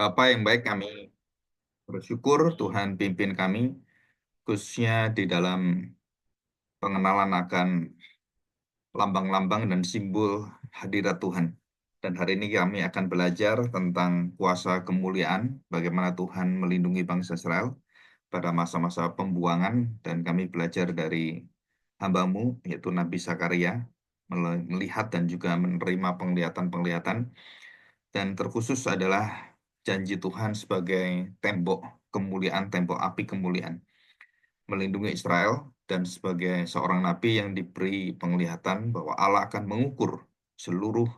Bapa yang baik, kami bersyukur Tuhan pimpin kami, khususnya di dalam pengenalan akan lambang-lambang dan simbol hadirat Tuhan. Dan hari ini kami akan belajar tentang kuasa kemuliaan, bagaimana Tuhan melindungi bangsa Israel pada masa-masa pembuangan, dan kami belajar dari hamba-Mu, yaitu Nabi Zakaria, melihat dan juga menerima penglihatan-penglihatan, dan terkhusus adalah janji Tuhan sebagai tembok kemuliaan, tembok api kemuliaan, melindungi Israel, dan sebagai seorang nabi yang diberi penglihatan bahwa Allah akan mengukur seluruh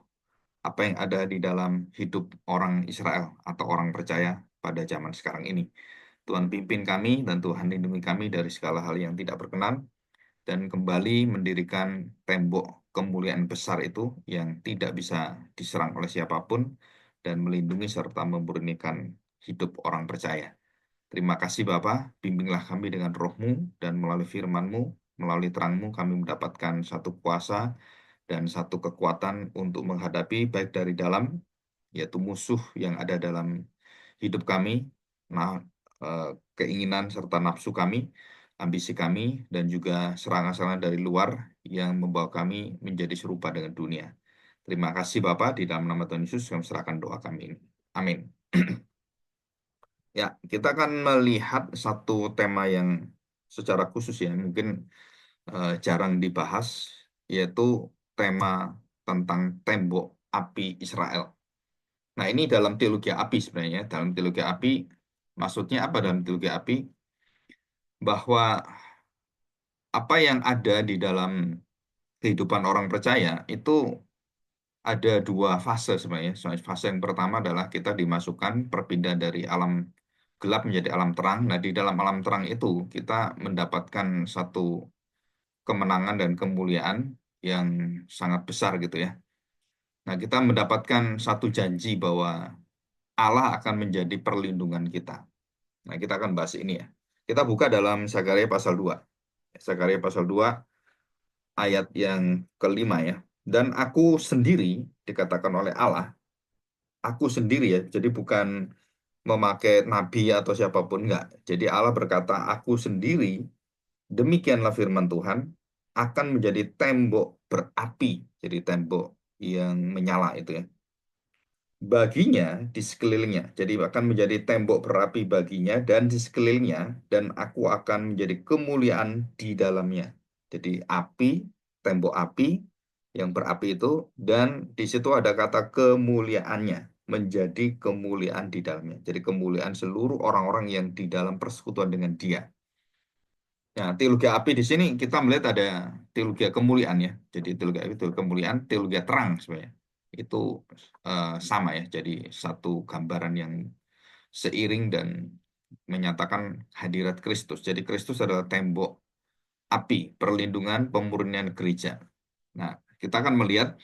apa yang ada di dalam hidup orang Israel atau orang percaya pada zaman sekarang ini. Tuhan pimpin kami dan Tuhan lindungi kami dari segala hal yang tidak berkenan, dan kembali mendirikan tembok kemuliaan besar itu yang tidak bisa diserang oleh siapapun, dan melindungi serta memurnikan hidup orang percaya. Terima kasih Bapa, bimbinglah kami dengan roh-Mu, dan melalui firman-Mu, melalui terang-Mu kami mendapatkan satu kuasa dan satu kekuatan untuk menghadapi baik dari dalam, yaitu musuh yang ada dalam hidup kami, nah, keinginan serta nafsu kami, ambisi kami, dan juga serangan-serangan dari luar yang membawa kami menjadi serupa dengan dunia. Terima kasih Bapak, di dalam nama Tuhan Yesus kami serahkan doa kami ini. Amin. Ya, kita akan melihat satu tema yang secara khusus ya, mungkin jarang dibahas, yaitu tema tentang tembok api Israel. Nah, ini dalam teologi api sebenarnya. Dalam teologi api, maksudnya apa dalam teologi api? Bahwa apa yang ada di dalam kehidupan orang percaya itu ada dua fase sebenarnya. Fase yang pertama adalah kita dimasukkan perpindahan dari alam gelap menjadi alam terang. Nah, di dalam alam terang itu kita mendapatkan satu kemenangan dan kemuliaan yang sangat besar gitu ya. Nah, kita mendapatkan satu janji bahwa Allah akan menjadi perlindungan kita. Nah, kita akan bahas ini ya. Kita buka dalam Zakaria pasal 2. Zakaria pasal 2 ayat yang kelima ya. Dan aku sendiri, dikatakan oleh Allah, aku sendiri ya, jadi bukan memakai nabi atau siapapun, enggak. Jadi Allah berkata, aku sendiri, demikianlah firman Tuhan, akan menjadi tembok berapi. Jadi tembok yang menyala itu ya, baginya di sekelilingnya. Jadi akan menjadi tembok berapi baginya dan di sekelilingnya, dan aku akan menjadi kemuliaan di dalamnya. Jadi api, tembok api yang berapi itu, dan di situ ada kata kemuliaannya, menjadi kemuliaan di dalamnya. Jadi kemuliaan seluruh orang-orang yang di dalam persekutuan dengan Dia. Nah, teologi api di sini kita melihat ada teologi kemuliaan ya. Jadi teologi api itu kemuliaan, teologi terang sebenarnya. Itu sama ya. Jadi satu gambaran yang seiring dan menyatakan hadirat Kristus. Jadi Kristus adalah tembok api, perlindungan, pemurnian gereja. Nah, kita akan melihat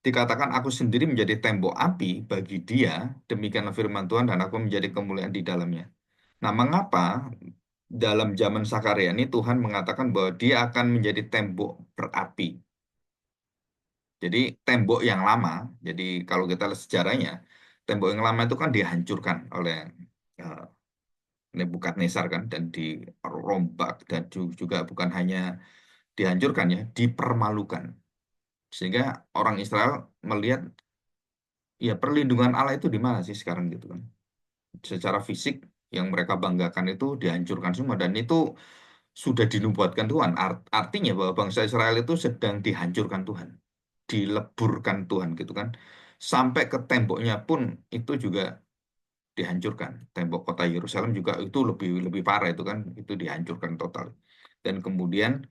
dikatakan aku sendiri menjadi tembok api bagi Dia, demikianlah firman Tuhan, dan aku menjadi kemuliaan di dalamnya. Nah, mengapa dalam zaman Sakaria ini Tuhan mengatakan bahwa Dia akan menjadi tembok berapi? Jadi tembok yang lama, jadi kalau kita lihat sejarahnya, tembok yang lama itu kan dihancurkan oleh eh, Nebukadnezar kan, dan dirombak, dan juga bukan hanya dihancurkan ya, dipermalukan. Sehingga orang Israel melihat, ya perlindungan Allah itu di mana sih sekarang gitu kan. Secara fisik yang mereka banggakan itu dihancurkan semua, dan itu sudah dinubuatkan Tuhan. Artinya bahwa bangsa Israel itu sedang dihancurkan Tuhan, dileburkan Tuhan gitu kan. Sampai ke temboknya pun itu juga dihancurkan. Tembok kota Yerusalem juga itu lebih lebih parah itu kan, itu dihancurkan total. Dan kemudian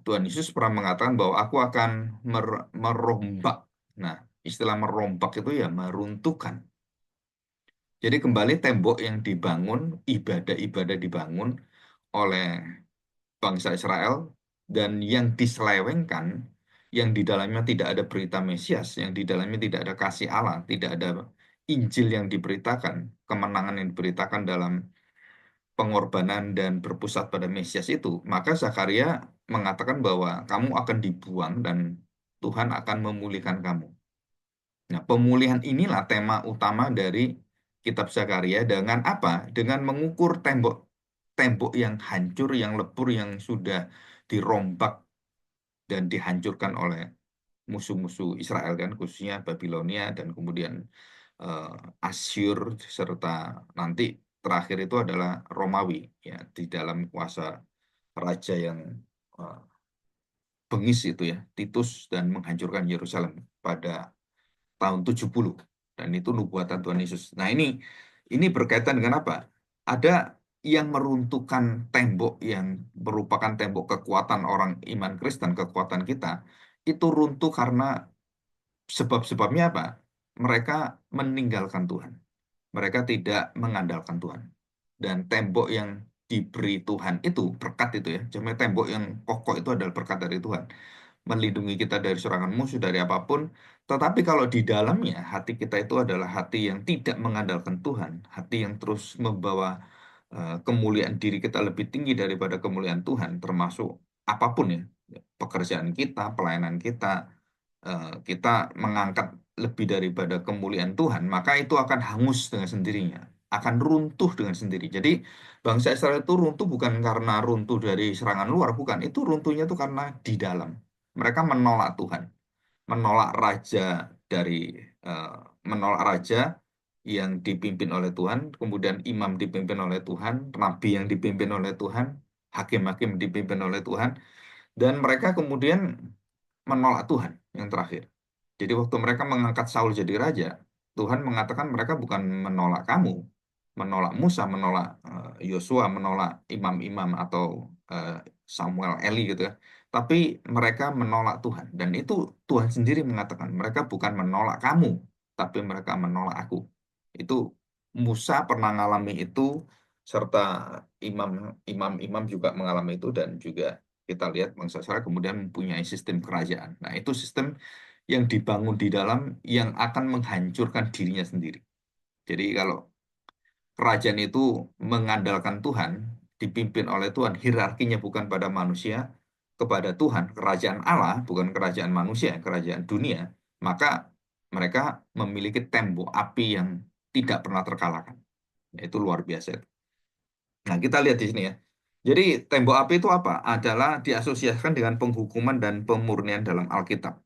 Tuhan Yesus pernah mengatakan bahwa aku akan merombak. Nah, istilah merombak itu ya meruntuhkan. Jadi kembali tembok yang dibangun, ibadah-ibadah dibangun oleh bangsa Israel, dan yang diselewengkan, yang di dalamnya tidak ada berita Mesias, yang di dalamnya tidak ada kasih Allah, tidak ada Injil yang diberitakan, kemenangan yang diberitakan dalam pengorbanan dan berpusat pada Mesias itu, maka Zakaria mengatakan bahwa kamu akan dibuang dan Tuhan akan memulihkan kamu. Nah, pemulihan inilah tema utama dari kitab Zakaria dengan apa? Dengan mengukur tembok yang hancur, yang lebur, yang sudah dirombak dan dihancurkan oleh musuh-musuh Israel kan, khususnya Babilonia dan kemudian Asyur serta nanti terakhir itu adalah Romawi ya di dalam kuasa raja yang eh, bengis itu ya, Titus dan menghancurkan Yerusalem pada tahun 70 dan itu nubuatan Tuhan Yesus. Nah, ini berkaitan dengan apa? Ada yang meruntuhkan tembok yang merupakan tembok kekuatan orang iman Kristen, kekuatan kita, itu runtuh karena sebab-sebabnya apa? Mereka meninggalkan Tuhan. Mereka tidak mengandalkan Tuhan. Dan tembok yang diberi Tuhan itu, berkat itu ya, cuma tembok yang kokoh itu adalah berkat dari Tuhan melindungi kita dari serangan musuh, dari apapun. Tetapi kalau di dalamnya hati kita itu adalah hati yang tidak mengandalkan Tuhan, hati yang terus membawa kemuliaan diri kita lebih tinggi daripada kemuliaan Tuhan, termasuk apapun ya, pekerjaan kita, pelayanan kita, kita mengangkat lebih daripada kemuliaan Tuhan, maka itu akan hangus dengan sendirinya, akan runtuh dengan sendiri. Jadi bangsa Israel itu runtuh bukan karena runtuh dari serangan luar, bukan. Itu runtuhnya itu karena di dalam. Mereka menolak Tuhan, menolak raja dari eh, menolak raja yang dipimpin oleh Tuhan, kemudian imam dipimpin oleh Tuhan, nabi yang dipimpin oleh Tuhan, hakim-hakim dipimpin oleh Tuhan, dan mereka kemudian menolak Tuhan yang terakhir. Jadi waktu mereka mengangkat Saul jadi raja, Tuhan mengatakan mereka bukan menolak kamu, menolak Musa, menolak Yosua, menolak imam-imam atau eh, Samuel, Eli gitu ya. Tapi mereka menolak Tuhan. Dan itu Tuhan sendiri mengatakan mereka bukan menolak kamu, tapi mereka menolak aku. Itu Musa pernah mengalami itu, serta imam-imam juga mengalami itu, dan juga kita lihat bangsa Israel kemudian mempunyai sistem kerajaan. Nah, itu sistem yang dibangun di dalam yang akan menghancurkan dirinya sendiri. Jadi kalau kerajaan itu mengandalkan Tuhan, dipimpin oleh Tuhan, hierarkinya bukan pada manusia, kepada Tuhan, kerajaan Allah, bukan kerajaan manusia, kerajaan dunia, maka mereka memiliki tembok api yang tidak pernah terkalahkan. Itu luar biasa. Nah, kita lihat di sini ya. Jadi, tembok api itu apa? Adalah diasosiasikan dengan penghukuman dan pemurnian dalam Alkitab.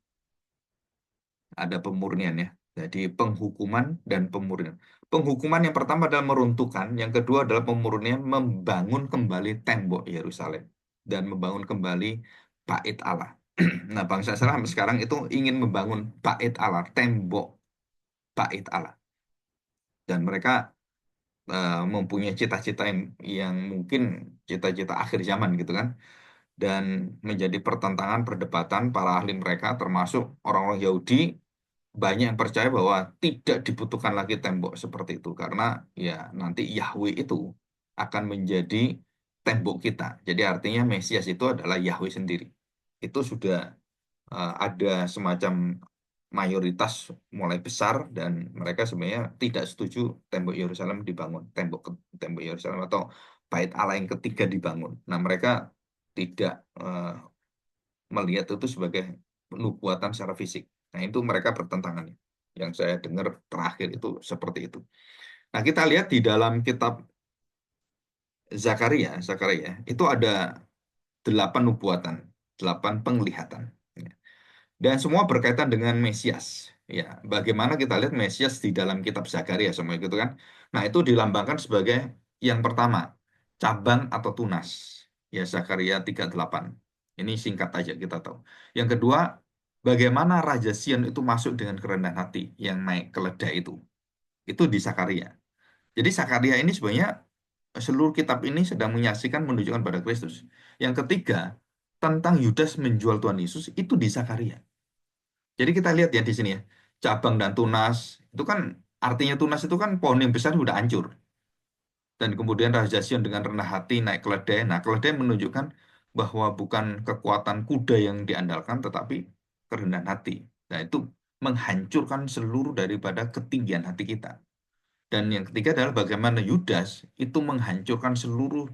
Ada pemurnian ya. Jadi penghukuman dan pemurnian. Penghukuman yang pertama adalah meruntuhkan, yang kedua adalah pemurnian membangun kembali tembok Yerusalem dan membangun kembali bait Allah. Nah, bangsa Israel sampai sekarang itu ingin membangun bait Allah, tembok bait Allah. Dan mereka mempunyai cita-cita yang mungkin cita-cita akhir zaman gitu kan. Dan menjadi pertentangan, perdebatan para ahli mereka termasuk orang-orang Yahudi banyak yang percaya bahwa tidak dibutuhkan lagi tembok seperti itu karena ya nanti Yahweh itu akan menjadi tembok kita. Jadi artinya Mesias itu adalah Yahweh sendiri. Itu sudah ada semacam mayoritas mulai besar dan mereka sebenarnya tidak setuju tembok Yerusalem dibangun, tembok Yerusalem atau bait Allah yang ketiga dibangun. Nah, mereka tidak melihat itu sebagai nubuatan secara fisik. Nah, itu mereka bertentangan. Yang saya dengar terakhir itu seperti itu. Nah, kita lihat di dalam kitab Zakaria itu ada 8 nubuatan, 8 penglihatan. Dan semua berkaitan dengan Mesias. Ya, bagaimana kita lihat Mesias di dalam kitab Zakaria semua itu kan. Nah, itu dilambangkan sebagai yang pertama, cabang atau tunas. Ya, Zakaria 38. Ini singkat aja kita tahu. Yang kedua, bagaimana Raja Sion itu masuk dengan kerendahan hati yang naik keledai itu. Itu di Zakaria. Jadi Zakaria ini sebenarnya seluruh kitab ini sedang menyaksikan menunjukkan pada Kristus. Yang ketiga, tentang Yudas menjual Tuhan Yesus itu di Zakaria. Jadi kita lihat ya di sini ya, cabang dan tunas itu kan artinya tunas itu kan pohon yang besar sudah hancur. Dan kemudian Raja Sion dengan rendah hati naik keledai. Nah, keledai menunjukkan bahwa bukan kekuatan kuda yang diandalkan, tetapi kerendahan hati. Nah, itu menghancurkan seluruh daripada ketinggian hati kita. Dan yang ketiga adalah bagaimana Yudas itu menghancurkan seluruh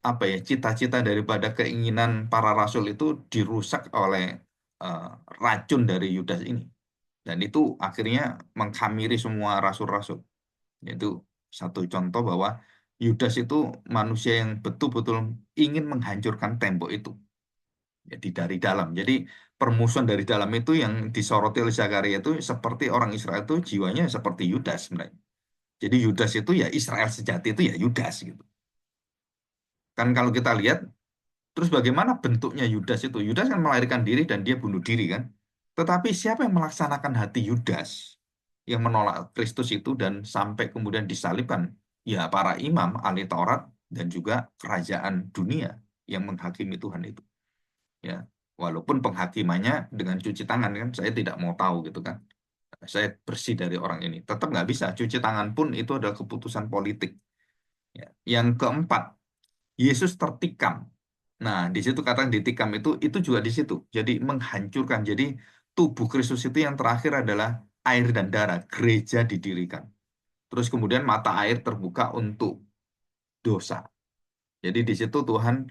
apa ya cita-cita daripada keinginan para rasul itu dirusak oleh eh, racun dari Yudas ini. Dan itu akhirnya menghamiri semua rasul-rasul. Itu satu contoh bahwa Yudas itu manusia yang betul-betul ingin menghancurkan tembok itu. Jadi dari dalam. Jadi permusuhan dari dalam itu yang disoroti oleh Zakaria itu seperti orang Israel itu jiwanya seperti Yudas sebenarnya. Jadi Yudas itu ya Israel sejati itu ya Yudas gitu. Kan kalau kita lihat, terus bagaimana bentuknya Yudas itu? Yudas kan melarikan diri dan dia bunuh diri kan. Tetapi siapa yang melaksanakan hati Yudas yang menolak Kristus itu dan sampai kemudian disalibkan? Ya para imam, ahli Taurat dan juga kerajaan dunia yang menghakimi Tuhan itu. Ya, walaupun penghakimannya dengan cuci tangan kan, saya tidak mau tahu gitu kan. Saya bersih dari orang ini. Tetap nggak bisa. Cuci tangan pun itu adalah keputusan politik. Ya. Yang keempat, Yesus tertikam. Nah, di situ kata ditikam itu juga di situ. Jadi menghancurkan. Jadi tubuh Kristus itu yang terakhir adalah air dan darah. Gereja didirikan. Terus kemudian mata air terbuka untuk dosa. Jadi di situ Tuhan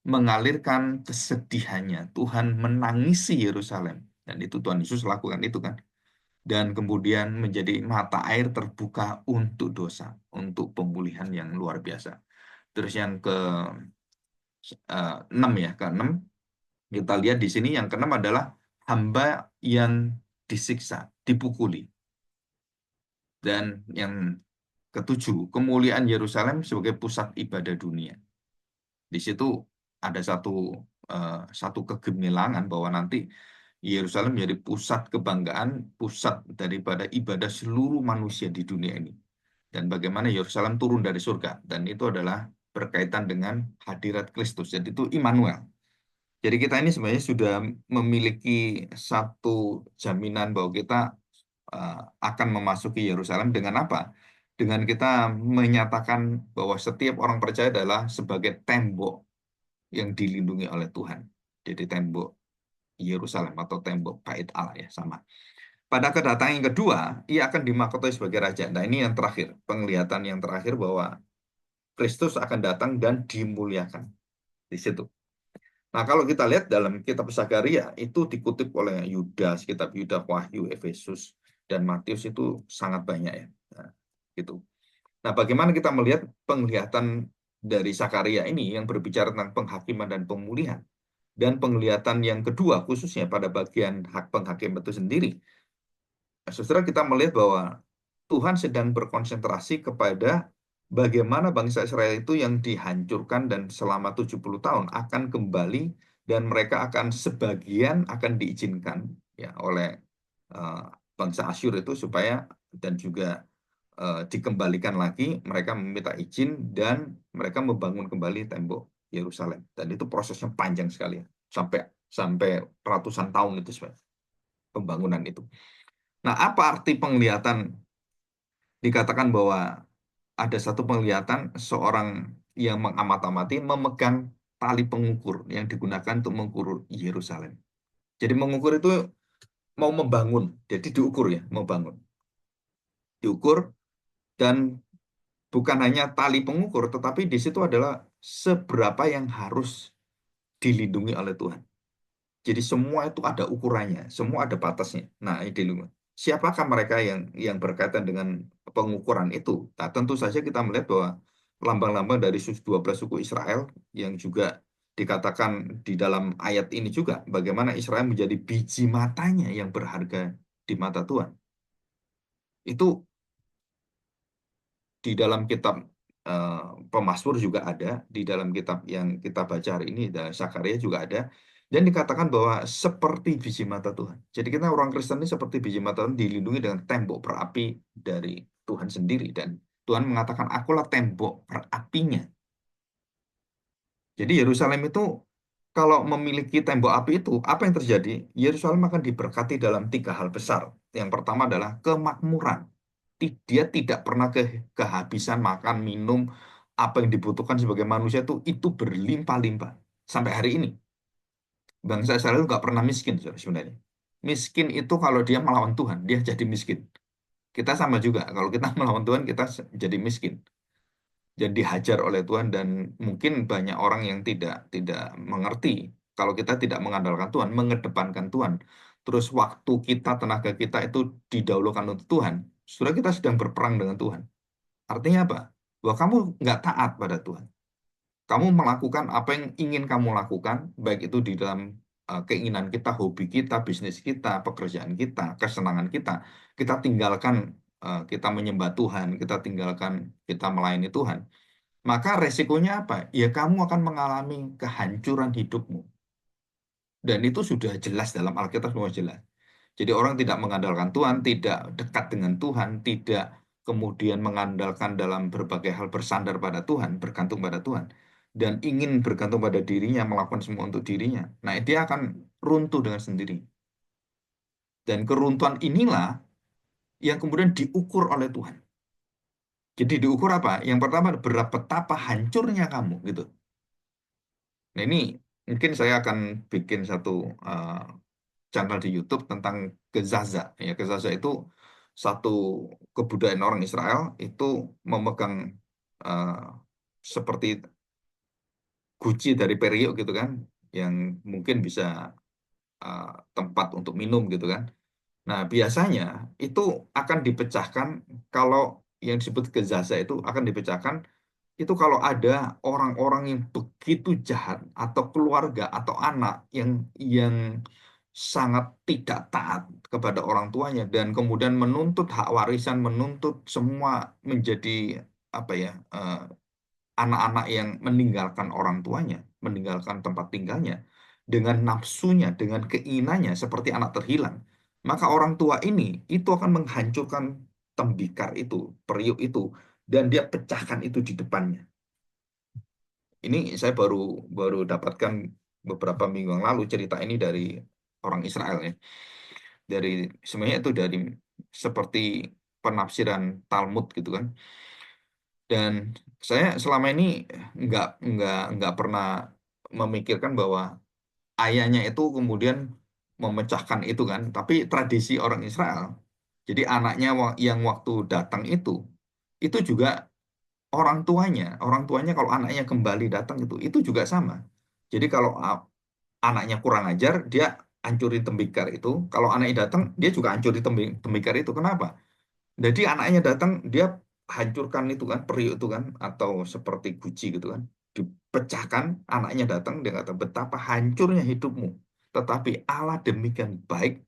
mengalirkan kesedihannya. Tuhan menangisi Yerusalem. Dan itu Tuhan Yesus lakukan itu kan. Dan kemudian menjadi mata air terbuka untuk dosa. Untuk pemulihan yang luar biasa. Terus yang ke 6 ya, ke-6 kita lihat di sini yang keenam adalah hamba yang disiksa, dipukuli. Dan yang ketujuh, kemuliaan Yerusalem sebagai pusat ibadah dunia. Di situ ada satu kegemilangan bahwa nanti Yerusalem menjadi pusat kebanggaan, pusat daripada ibadah seluruh manusia di dunia ini. Dan bagaimana Yerusalem turun dari surga. Dan itu adalah berkaitan dengan hadirat Kristus. Jadi itu Immanuel. Jadi kita ini sebenarnya sudah memiliki satu jaminan bahwa kita uh, akan memasuki Yerusalem dengan apa? Dengan kita menyatakan bahwa setiap orang percaya adalah sebagai tembok yang dilindungi oleh Tuhan. Jadi tembok Yerusalem atau tembok Bait Allah ya sama. Pada kedatangan yang kedua, ia akan dimahkotoi sebagai raja. Nah ini yang terakhir, penglihatan yang terakhir bahwa Kristus akan datang dan dimuliakan di situ. Nah, kalau kita lihat dalam kitab Zakaria itu dikutip oleh Yudas, kitab Yudas, Wahyu, Efesus, dan Matius itu sangat banyak ya. Nah, gitu. Nah, bagaimana kita melihat penglihatan dari Zakaria ini yang berbicara tentang penghakiman dan pemulihan, dan penglihatan yang kedua khususnya pada bagian hak penghakim itu sendiri. Nah, saudara kita melihat bahwa Tuhan sedang berkonsentrasi kepada bagaimana bangsa Israel itu yang dihancurkan dan selama 70 tahun akan kembali dan mereka akan sebagian akan diizinkan ya oleh eh, bangsa Asyur itu supaya dan juga dikembalikan lagi mereka meminta izin dan mereka membangun kembali tembok Yerusalem dan itu prosesnya panjang sekali ya. sampai sampai ratusan tahun itu sebenarnya pembangunan itu. Nah, apa arti penglihatan dikatakan bahwa ada satu penglihatan seorang yang mengamat-amati memegang tali pengukur yang digunakan untuk mengukur Yerusalem. Jadi mengukur itu mau membangun, jadi diukur ya, mau bangun. Diukur dan bukan hanya tali pengukur, tetapi di situ adalah seberapa yang harus dilindungi oleh Tuhan. Jadi semua itu ada ukurannya, semua ada batasnya. Nah, ini dilindungi. Siapakah mereka yang berkaitan dengan pengukuran itu? Nah, tentu saja kita melihat bahwa lambang-lambang dari 12 suku Israel yang juga dikatakan di dalam ayat ini juga bagaimana Israel menjadi biji matanya yang berharga di mata Tuhan. Itu di dalam kitab eh, Pemasmur juga ada, di dalam kitab yang kita baca hari ini, dan Zakaria juga ada, dan dikatakan bahwa seperti biji mata Tuhan. Jadi kita orang Kristen ini seperti biji mata Tuhan dilindungi dengan tembok berapi dari Tuhan sendiri, dan Tuhan mengatakan, akulah tembok berapinya. Jadi Yerusalem itu kalau memiliki tembok api itu, apa yang terjadi? Yerusalem akan diberkati dalam tiga hal besar. Yang pertama adalah kemakmuran. Dia tidak pernah kehabisan makan, minum, apa yang dibutuhkan sebagai manusia itu berlimpah-limpah. Sampai hari ini, bangsa Israel itu nggak pernah miskin sebenarnya. Miskin itu kalau dia melawan Tuhan, dia jadi miskin. Kita sama juga, kalau kita melawan Tuhan, kita jadi miskin. Dan dihajar oleh Tuhan dan mungkin banyak orang yang tidak tidak mengerti kalau kita tidak mengandalkan Tuhan, mengedepankan Tuhan. Terus waktu kita, tenaga kita itu didahulukan untuk Tuhan. Sudah kita sedang berperang dengan Tuhan. Artinya apa? Bahwa kamu nggak taat pada Tuhan. Kamu melakukan apa yang ingin kamu lakukan, baik itu di dalam keinginan kita, hobi kita, bisnis kita, pekerjaan kita, kesenangan kita. Kita tinggalkan, kita menyembah Tuhan, kita tinggalkan, kita melayani Tuhan. Maka resikonya apa? Ya kamu akan mengalami kehancuran hidupmu. Dan itu sudah jelas dalam Alkitab, semua jelas. Jadi orang tidak mengandalkan Tuhan, tidak dekat dengan Tuhan, tidak kemudian mengandalkan dalam berbagai hal bersandar pada Tuhan, bergantung pada Tuhan, dan ingin bergantung pada dirinya, melakukan semua untuk dirinya. Nah, dia akan runtuh dengan sendiri. Dan keruntuhan inilah yang kemudian diukur oleh Tuhan. Jadi diukur apa? Yang pertama, berapa betapa hancurnya kamu gitu. Nah, ini mungkin saya akan bikin satu uh, channel di YouTube tentang Gezaza. Ya, Gezaza itu satu kebudayaan orang Israel itu memegang eh, seperti guci dari periuk gitu kan, yang mungkin bisa eh, tempat untuk minum gitu kan. Nah, biasanya itu akan dipecahkan kalau yang disebut Gezaza itu akan dipecahkan itu kalau ada orang-orang yang begitu jahat atau keluarga atau anak yang sangat tidak taat kepada orang tuanya dan kemudian menuntut hak warisan, menuntut semua menjadi apa ya anak-anak yang meninggalkan orang tuanya, meninggalkan tempat tinggalnya dengan nafsunya, dengan keinginannya seperti anak terhilang. Maka orang tua ini itu akan menghancurkan tembikar itu, periuk itu, dan dia pecahkan itu di depannya. Ini saya baru baru dapatkan beberapa minggu yang lalu cerita ini dari orang Israel ya. Dari sebenarnya itu dari seperti penafsiran Talmud gitu kan. Dan saya selama ini nggak pernah memikirkan bahwa ayahnya itu kemudian memecahkan itu kan. Tapi tradisi orang Israel, jadi anaknya yang waktu datang itu juga orang tuanya kalau anaknya kembali datang itu juga sama. Jadi kalau anaknya kurang ajar, dia hancurin tembikar itu. Kalau anaknya datang, dia juga hancurin tembikar itu. Kenapa? Jadi anaknya datang, dia hancurkan itu kan, periuk itu kan, atau seperti guci gitu kan. Dipecahkan, anaknya datang, dia kata, betapa hancurnya hidupmu. Tetapi Allah demikian baik,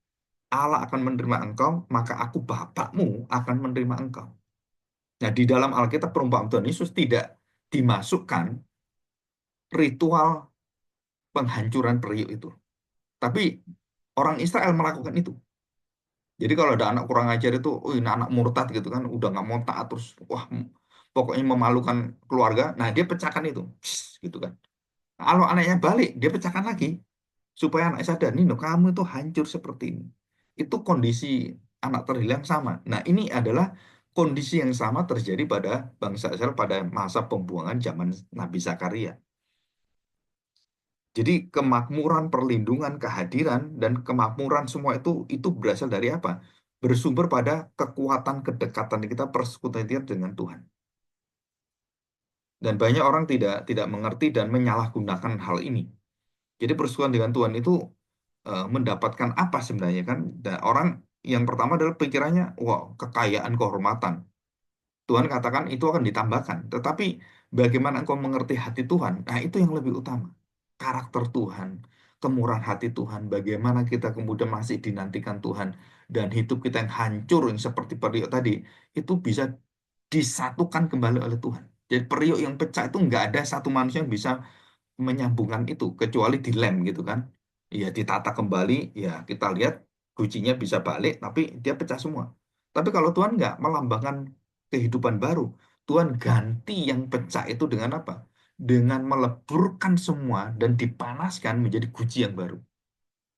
Allah akan menerima engkau, maka aku bapakmu akan menerima engkau. Nah, di dalam Alkitab perumpamaan Tuhan Yesus tidak dimasukkan ritual penghancuran periuk itu. Tapi orang Israel melakukan itu. Jadi kalau ada anak kurang ajar itu, oh ini anak murtad gitu kan, udah nggak mau taat terus, wah pokoknya memalukan keluarga. Nah dia pecahkan itu, gitu kan. Kalau anaknya balik, dia pecahkan lagi supaya anak sadar, Nino kamu itu hancur seperti ini. Itu kondisi anak terhilang sama. Nah ini adalah kondisi yang sama terjadi pada bangsa Israel pada masa pembuangan zaman Nabi Zakaria. Jadi kemakmuran, perlindungan, kehadiran, dan kemakmuran semua itu berasal dari apa? Bersumber pada kekuatan kedekatan kita, persekutuan kita dengan Tuhan. Dan banyak orang tidak mengerti dan menyalahgunakan hal ini. Jadi persekutuan dengan Tuhan itu mendapatkan apa sebenarnya kan? Dan orang yang pertama adalah pikirannya, wow, kekayaan, kehormatan. Tuhan katakan itu akan ditambahkan. Tetapi bagaimana engkau mengerti hati Tuhan? Nah, itu yang lebih utama. Karakter Tuhan, kemurahan hati Tuhan, bagaimana kita kemudian masih dinantikan Tuhan dan hidup kita yang hancur yang seperti periuk tadi itu bisa disatukan kembali oleh Tuhan. Jadi periuk yang pecah itu nggak ada satu manusia yang bisa menyambungkan itu kecuali dilem gitu kan. Ya ditata kembali, ya kita lihat kuncinya bisa balik tapi dia pecah semua. Tapi kalau Tuhan nggak melambangkan kehidupan baru, Tuhan ganti yang pecah itu dengan apa? Dengan meleburkan semua dan dipanaskan menjadi guci yang baru.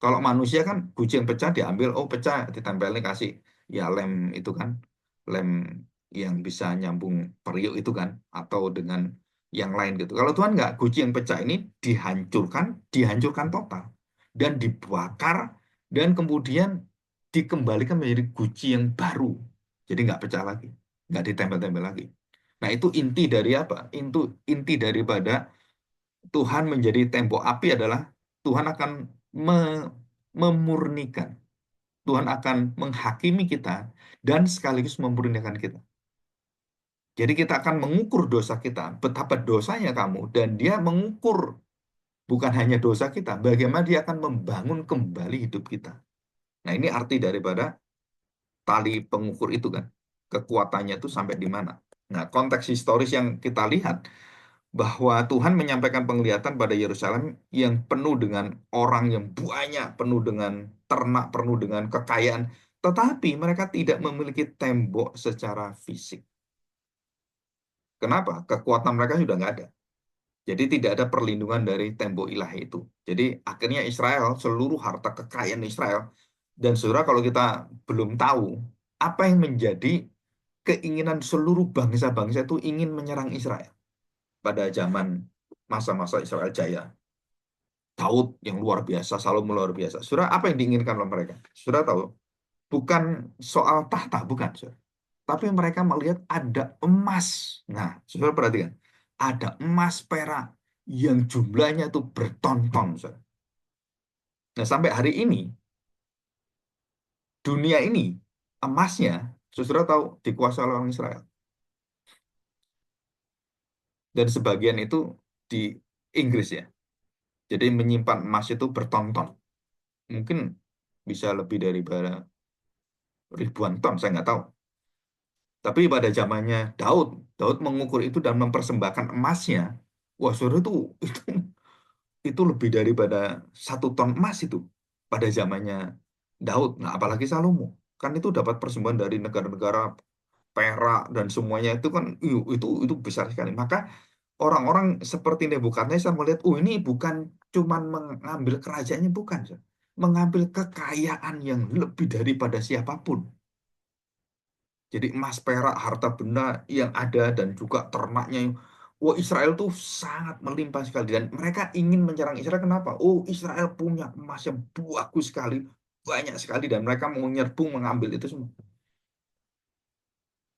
Kalau manusia kan guci yang pecah diambil, oh pecah, ditempelin kasih ya lem itu kan, lem yang bisa nyambung periuk itu kan, atau dengan yang lain gitu. Kalau Tuhan nggak, guci yang pecah ini dihancurkan, dihancurkan total dan dibakar dan kemudian dikembalikan menjadi guci yang baru. Jadi nggak pecah lagi, nggak ditempel-tempel lagi. Nah itu inti dari apa? Inti daripada Tuhan menjadi tembok api adalah Tuhan akan memurnikan. Tuhan akan menghakimi kita dan sekaligus memurnikan kita. Jadi kita akan mengukur dosa kita, betapa dosanya kamu, dan dia mengukur bukan hanya dosa kita, bagaimana dia akan membangun kembali hidup kita. Nah, ini arti daripada tali pengukur itu kan. Kekuatannya itu sampai di mana. Nah, konteks historis yang kita lihat bahwa Tuhan menyampaikan penglihatan pada Yerusalem yang penuh dengan orang yang banyak, penuh dengan ternak, penuh dengan kekayaan, tetapi mereka tidak memiliki tembok secara fisik. Kenapa? Kekuatan mereka sudah nggak ada. Jadi tidak ada perlindungan dari tembok ilahi itu. Jadi akhirnya Israel, seluruh harta kekayaan Israel, dan saudara kalau kita belum tahu apa yang menjadi keinginan seluruh bangsa-bangsa itu ingin menyerang Israel pada zaman masa-masa Israel Jaya. Daud yang luar biasa, Salomo luar biasa. Saudara, apa yang diinginkan oleh mereka? Saudara tahu, bukan soal tahta, bukan, saudara. Tapi mereka melihat ada emas. Nah, saudara perhatikan, ada emas perak yang jumlahnya itu berton-ton, saudara. Nah, sampai hari ini, dunia ini, emasnya, saudara tahu, dikuasai oleh orang Israel. Dan sebagian itu di Inggris ya. Jadi menyimpan emas itu berton-ton. Mungkin bisa lebih dari ribuan ton, saya nggak tahu. Tapi pada zamannya Daud, Daud mengukur itu dan mempersembahkan emasnya. Wah, saudara itu lebih daripada 1 ton emas itu pada zamannya Daud. Nah, apalagi Salomo. Kan itu dapat persembahan dari negara-negara perak dan semuanya itu kan itu besar sekali. Maka orang-orang seperti Nebukadnezar melihat, oh ini bukan cuman mengambil kerajaannya, bukan, saudara. Mengambil kekayaan yang lebih daripada siapapun. Jadi emas, perak, harta benda yang ada dan juga ternaknya. Wah, Israel tuh sangat melimpah sekali dan mereka ingin menyerang Israel. Kenapa? Oh, Israel punya emas yang bagus sekali, banyak sekali dan mereka mau nyerbu mengambil itu semua.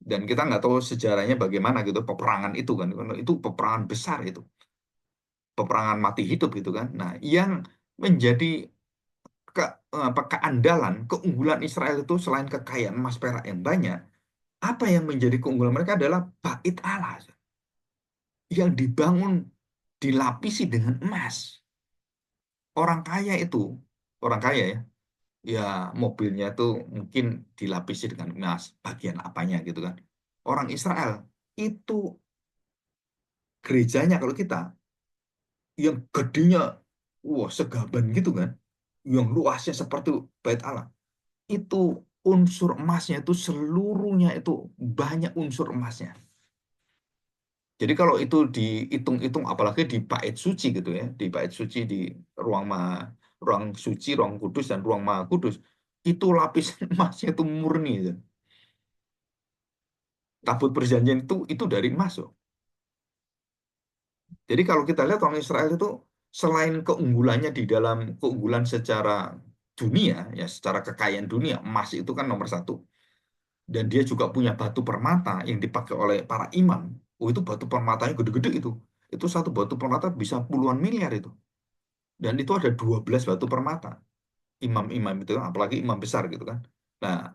Dan kita nggak tahu sejarahnya bagaimana gitu peperangan itu kan. Karena itu peperangan besar itu, peperangan mati hidup gitu kan. Nah, yang menjadi keandalan, keunggulan Israel itu selain kekayaan emas perak yang banyak, apa yang menjadi keunggulan mereka adalah bait Allah yang dibangun dilapisi dengan emas. Orang kaya itu, orang kaya ya, ya mobilnya itu mungkin dilapisi dengan emas, bagian apanya gitu kan. Orang Israel itu gerejanya kalau kita yang gedenya, wah segaban gitu kan, yang luasnya seperti bait Allah, itu unsur emasnya itu seluruhnya itu banyak unsur emasnya. Jadi kalau itu dihitung-hitung, apalagi di bait suci gitu ya, di bait suci di ruang ruang suci, ruang kudus dan ruang maha kudus, itu lapisan emasnya itu murni. Ya. Tabut perjanjian itu dari emas. Loh. Jadi kalau kita lihat orang Israel itu selain keunggulannya di dalam keunggulan secara dunia, ya secara kekayaan dunia, emas itu kan nomor satu. Dan dia juga punya batu permata yang dipakai oleh para imam. Oh itu batu permatanya gede-gede itu. Itu satu batu permata bisa puluhan miliar itu. Dan itu ada 12 batu permata. Imam-imam itu, apalagi imam besar gitu kan. Nah,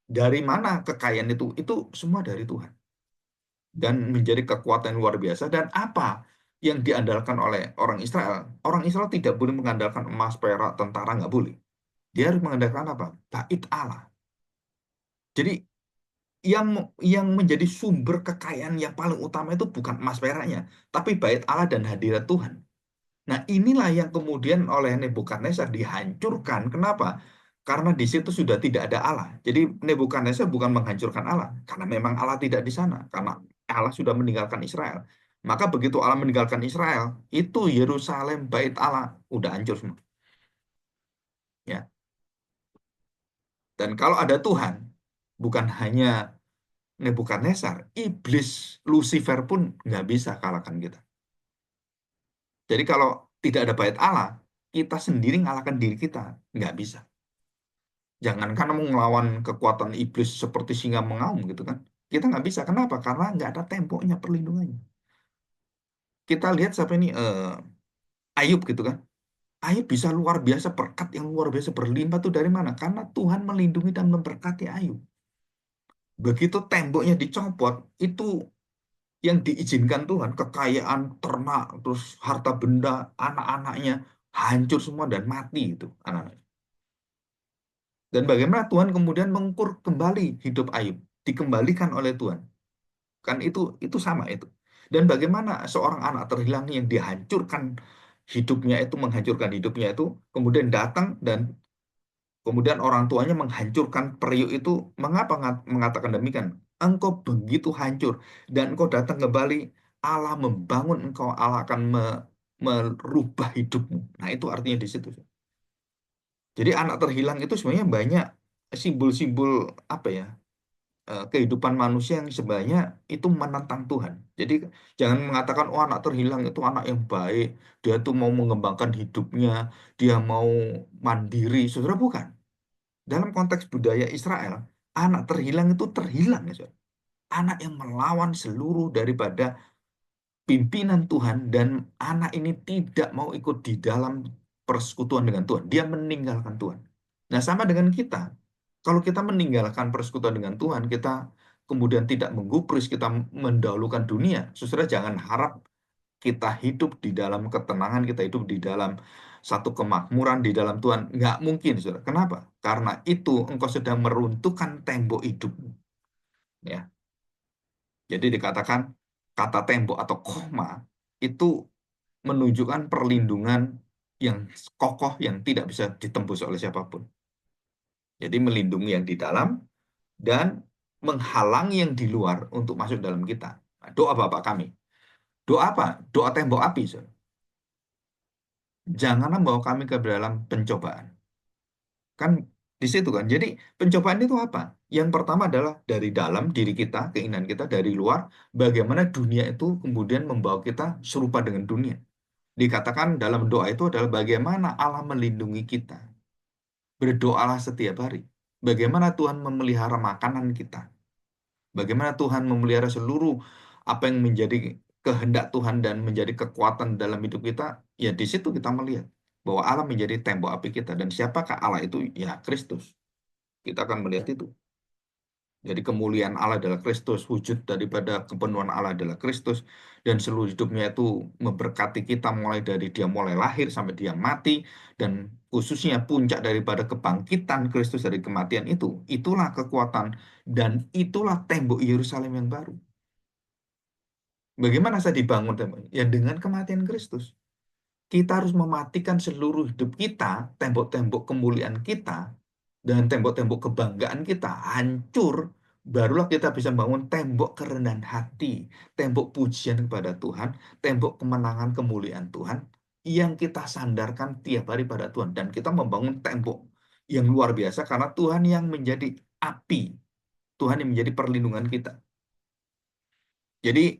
dari mana kekayaan itu? Itu semua dari Tuhan. Dan menjadi kekuatan luar biasa. Dan apa yang diandalkan oleh orang Israel? Orang Israel tidak boleh mengandalkan emas, perak, tentara, nggak boleh. Dia harus mengandalkan apa? Bait Allah. Jadi yang yang menjadi sumber kekayaan yang paling utama itu bukan emas peraknya, tapi bait Allah dan hadirat Tuhan. Nah, inilah yang kemudian oleh Nebukadnezar dihancurkan. Kenapa? Karena di situ sudah tidak ada Allah. Jadi Nebukadnezar bukan menghancurkan Allah, karena memang Allah tidak di sana, karena Allah sudah meninggalkan Israel. Maka begitu Allah meninggalkan Israel, itu Yerusalem, bait Allah udah hancur semua. Ya. Dan kalau ada Tuhan, bukan hanya Nebukadnezar, iblis, Lucifer pun nggak bisa kalahkan kita. Jadi kalau tidak ada bait Allah, kita sendiri ngalahkan diri kita, nggak bisa. Jangankan mau ngelawan kekuatan iblis seperti singa mengaum gitu kan. Kita nggak bisa. Kenapa? Karena nggak ada temboknya perlindungannya. Kita lihat sampai ini Ayub gitu kan. Ayub bisa luar biasa berkat yang luar biasa berlimpah tuh dari mana? Karena Tuhan melindungi dan memberkati Ayub. Begitu temboknya dicopot, itu yang diizinkan Tuhan, kekayaan ternak, terus harta benda, anak-anaknya hancur semua dan mati itu anak-anak. Dan bagaimana Tuhan kemudian mengukur kembali hidup Ayub, dikembalikan oleh Tuhan. Kan itu sama itu. Dan bagaimana seorang anak terhilang yang dihancurkan hidupnya itu, menghancurkan hidupnya itu, kemudian datang dan kemudian orang tuanya menghancurkan periuk itu. Mengapa mengatakan demikian? Engkau begitu hancur dan engkau datang kembali, Allah membangun engkau, Allah akan merubah hidupmu. Nah, itu artinya di situ. Jadi anak terhilang itu sebenarnya banyak simbol-simbol apa ya? Kehidupan manusia yang sebenarnya itu menentang Tuhan. Jadi jangan mengatakan oh anak terhilang itu anak yang baik, dia tuh mau mengembangkan hidupnya, dia mau mandiri. Saudara, bukan. Dalam konteks budaya Israel, anak terhilang itu terhilang ya, saudara. Anak yang melawan seluruh daripada pimpinan Tuhan dan anak ini tidak mau ikut di dalam persekutuan dengan Tuhan. Dia meninggalkan Tuhan. Nah, sama dengan kita. Kalau kita meninggalkan persekutuan dengan Tuhan, kita kemudian tidak menggubris, kita mendahulukan dunia. Saudara, jangan harap kita hidup di dalam ketenangan, kita hidup di dalam satu kemakmuran di dalam Tuhan. Nggak mungkin, saudara. Kenapa? Karena itu engkau sedang meruntuhkan tembok hidupmu. Ya. Jadi dikatakan kata tembok atau koma itu menunjukkan perlindungan yang kokoh yang tidak bisa ditembus oleh siapapun. Jadi melindungi yang di dalam dan menghalangi yang di luar untuk masuk dalam kita. Nah, doa Bapak kami. Doa apa? Doa tembok api. Saudara. Janganlah bawa kami ke dalam pencobaan. Kan di situ kan. Jadi pencobaan itu apa? Yang pertama adalah dari dalam diri kita, keinginan kita, dari luar, bagaimana dunia itu kemudian membawa kita serupa dengan dunia. Dikatakan dalam doa itu adalah bagaimana Allah melindungi kita. Berdoalah setiap hari. Bagaimana Tuhan memelihara makanan kita. Bagaimana Tuhan memelihara seluruh apa yang menjadi kehendak Tuhan dan menjadi kekuatan dalam hidup kita. Ya di situ kita melihat bahwa Allah menjadi tembok api kita. Dan siapakah Allah itu? Ya Kristus. Kita akan melihat itu. Jadi kemuliaan Allah adalah Kristus, wujud daripada kepenuhan Allah adalah Kristus, dan seluruh hidupnya itu memberkati kita mulai dari dia mulai lahir sampai dia mati, dan khususnya puncak daripada kebangkitan Kristus dari kematian itu. Itulah kekuatan dan itulah tembok Yerusalem yang baru. Bagaimana saya dibangun tembok? Ya dengan kematian Kristus. Kita harus mematikan seluruh hidup kita, tembok-tembok kemuliaan kita, dan tembok-tembok kebanggaan kita hancur, barulah kita bisa bangun tembok kerendahan hati, tembok pujian kepada Tuhan, tembok kemenangan kemuliaan Tuhan, yang kita sandarkan tiap hari pada Tuhan. Dan kita membangun tembok yang luar biasa karena Tuhan yang menjadi api, Tuhan yang menjadi perlindungan kita. Jadi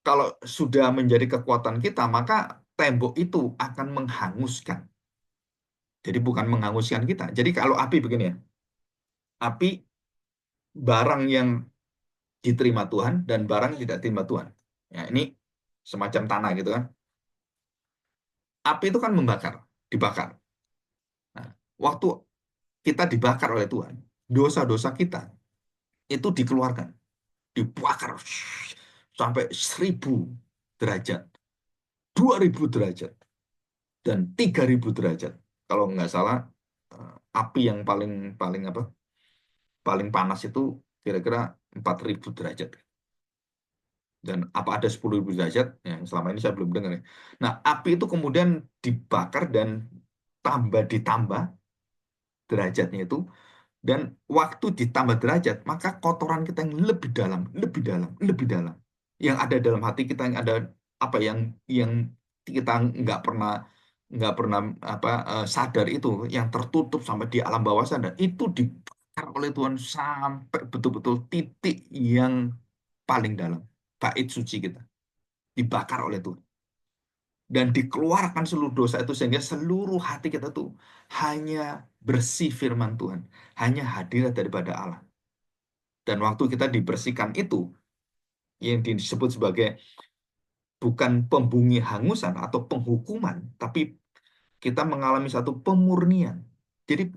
kalau sudah menjadi kekuatan kita, maka tembok itu akan menghanguskan. Jadi bukan menghanguskan kita. Jadi kalau api begini ya, api barang yang diterima Tuhan dan barang yang tidak diterima Tuhan. Ya, ini semacam tanah gitu kan. Api itu kan membakar, dibakar. Nah, waktu kita dibakar oleh Tuhan, dosa-dosa kita itu dikeluarkan, dibakar sampai 1.000 derajat, 2.000 derajat, dan 3.000 derajat. Kalau nggak salah, api yang paling paling apa? Paling panas itu kira-kira 4.000 derajat. Dan apa ada 10.000 derajat? Ya, selama ini saya belum dengar. Ya. Nah, api itu kemudian dibakar dan ditambah derajatnya itu. Dan waktu ditambah derajat, maka kotoran kita yang lebih dalam, lebih dalam, lebih dalam. Yang ada dalam hati kita, yang ada apa yang kita nggak pernah sadar itu, yang tertutup sampai di alam bawah sadar, itu dibakar oleh Tuhan sampai betul-betul titik yang paling dalam, bait suci kita dibakar oleh Tuhan dan dikeluarkan seluruh dosa itu sehingga seluruh hati kita tuh hanya bersih firman Tuhan, hanya hadirat daripada Allah. Dan waktu kita dibersihkan itu yang disebut sebagai bukan pembumi hangusan atau penghukuman, tapi kita mengalami satu pemurnian. Jadi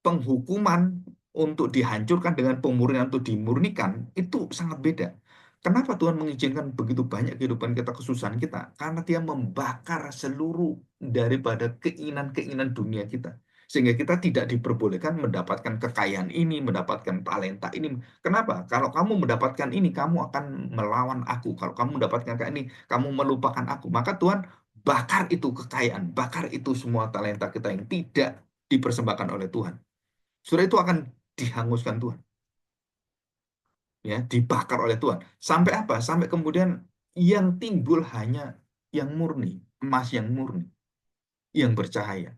penghukuman untuk dihancurkan dengan pemurnian untuk dimurnikan itu sangat beda. Kenapa Tuhan mengizinkan begitu banyak kehidupan kita, kesusahan kita? Karena Dia membakar seluruh daripada keinginan-keinginan dunia kita. Sehingga kita tidak diperbolehkan mendapatkan kekayaan ini, mendapatkan talenta ini. Kenapa? Kalau kamu mendapatkan ini, kamu akan melawan aku. Kalau kamu mendapatkan kayak ini, kamu melupakan aku. Maka Tuhan bakar itu kekayaan, bakar itu semua talenta kita yang tidak dipersembahkan oleh Tuhan. Sudah itu akan dihanguskan Tuhan, ya, dibakar oleh Tuhan. Sampai apa? Sampai kemudian yang timbul hanya yang murni, emas yang murni, yang bercahaya.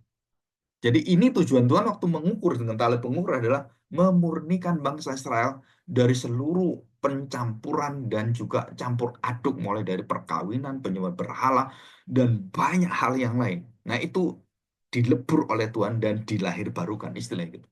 Jadi ini tujuan Tuhan waktu mengukur dengan tali pengukur adalah memurnikan bangsa Israel dari seluruh pencampuran dan juga campur aduk mulai dari perkawinan, penyembah berhala, dan banyak hal yang lain. Nah itu dilebur oleh Tuhan dan dilahirbarukan istilahnya gitu.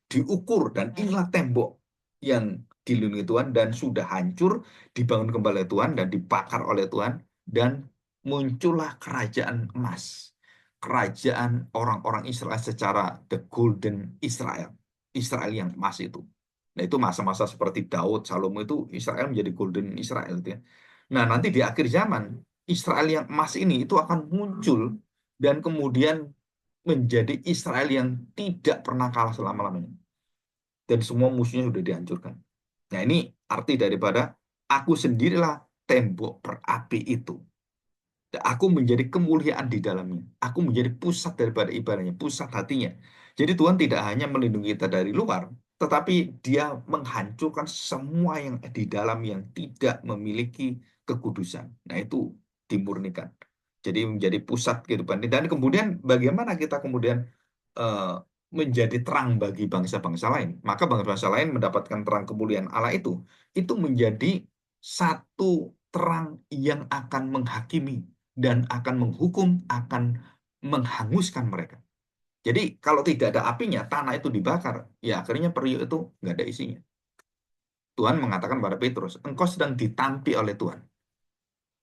Diukur dan inilah tembok yang dilindungi Tuhan dan sudah hancur, dibangun kembali oleh Tuhan dan dibakar oleh Tuhan dan muncullah kerajaan emas, kerajaan orang-orang Israel secara the golden Israel, Israel yang emas itu. Nah itu masa-masa seperti Daud, Salomo itu Israel menjadi golden Israel gitu ya. Nah nanti di akhir zaman Israel yang emas ini itu akan muncul dan kemudian menjadi Israel yang tidak pernah kalah selama-lamanya dan semua musuhnya sudah dihancurkan. Nah, ini arti daripada aku sendirilah tembok berapi itu. Dan aku menjadi kemuliaan di dalamnya. Aku menjadi pusat daripada ibadahnya, pusat hatinya. Jadi Tuhan tidak hanya melindungi kita dari luar, tetapi Dia menghancurkan semua yang di dalam yang tidak memiliki kekudusan. Nah, itu dimurnikan. Jadi menjadi pusat kehidupan. Dan kemudian bagaimana kita kemudian eh, menjadi terang bagi bangsa-bangsa lain. Maka bangsa-bangsa lain mendapatkan terang kemuliaan Allah itu menjadi satu terang yang akan menghakimi dan akan menghukum, akan menghanguskan mereka. Jadi kalau tidak ada apinya, tanah itu dibakar, ya akhirnya periuk itu nggak ada isinya. Tuhan mengatakan pada Petrus, engkau sedang ditampi oleh Tuhan.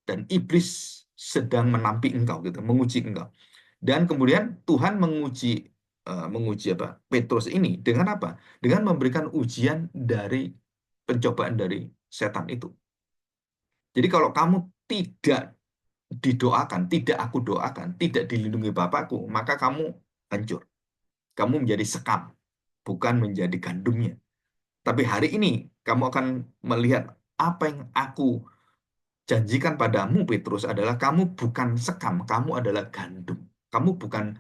Dan iblis sedang menampi engkau, gitu, menguji engkau. Dan kemudian Tuhan menguji apa? Petrus ini dengan apa? Dengan memberikan ujian dari pencobaan dari setan itu. Jadi kalau kamu tidak didoakan, tidak aku doakan, tidak dilindungi Bapakku, maka kamu hancur. Kamu menjadi sekam, bukan menjadi gandumnya. Tapi hari ini kamu akan melihat apa yang aku janjikan padamu, Petrus, adalah kamu bukan sekam, kamu adalah gandum. Kamu bukan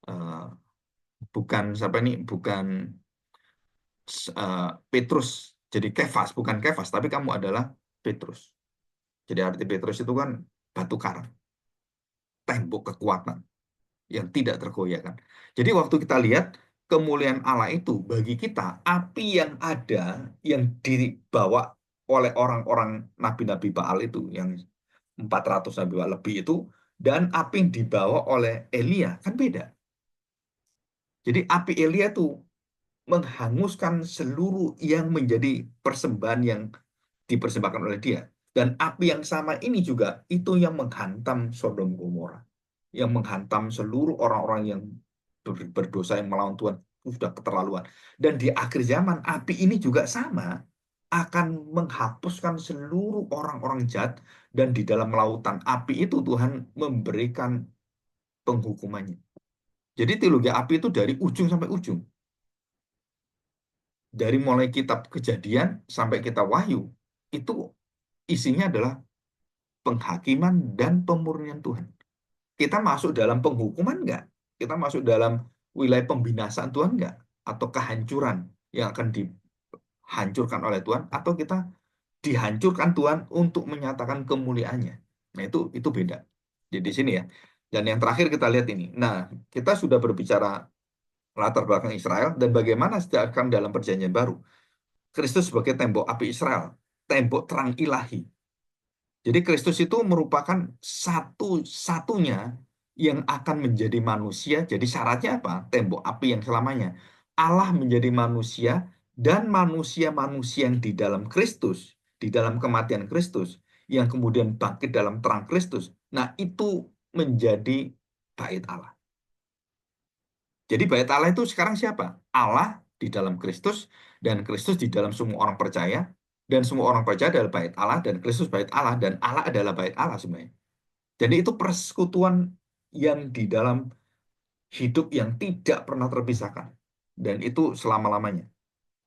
eh, bukan siapa ini, bukan Petrus jadi Kefas, bukan Kefas, tapi kamu adalah Petrus. Jadi arti Petrus itu kan batu karang, tembok kekuatan yang tidak tergoyahkan. Jadi waktu kita lihat kemuliaan Allah itu bagi kita, api yang ada yang dibawa oleh orang-orang nabi-nabi Baal itu yang 400 nabi Baal lebih itu dan api yang dibawa oleh Elia kan beda. Jadi api Elia itu menghanguskan seluruh yang menjadi persembahan yang dipersembahkan oleh dia. Dan api yang sama ini juga itu yang menghantam Sodom Gomora, yang menghantam seluruh orang-orang yang berdosa yang melawan Tuhan. Itu sudah keterlaluan. Dan di akhir zaman api ini juga sama akan menghapuskan seluruh orang-orang jahat dan di dalam lautan api itu Tuhan memberikan penghukumannya. Jadi teologi api itu dari ujung sampai ujung. Dari mulai kitab Kejadian sampai kitab Wahyu itu isinya adalah penghakiman dan pemurnian Tuhan. Kita masuk dalam penghukuman enggak? Kita masuk dalam wilayah pembinasaan Tuhan enggak? Atau kehancuran yang akan dihancurkan oleh Tuhan? Atau kita dihancurkan Tuhan untuk menyatakan kemuliaannya? Nah itu beda. Jadi di sini ya. Dan yang terakhir kita lihat ini. Nah, kita sudah berbicara latar belakang Israel dan bagaimana sedangkan dalam perjanjian baru. Kristus sebagai tembok api Israel, tembok terang ilahi. Jadi Kristus itu merupakan satu-satunya yang akan menjadi manusia. Jadi syaratnya apa? Tembok api yang selamanya. Allah menjadi manusia dan manusia-manusia yang di dalam Kristus, di dalam kematian Kristus, yang kemudian bangkit dalam terang Kristus. Nah, itu menjadi bait Allah. Jadi bait Allah itu sekarang siapa? Allah di dalam Kristus dan Kristus di dalam semua orang percaya Dan semua orang percaya adalah bait Allah, dan Kristus bait Allah, dan Allah adalah bait Allah sebenarnya. Jadi itu persekutuan yang di dalam hidup yang tidak pernah terpisahkan. Dan itu selama-lamanya.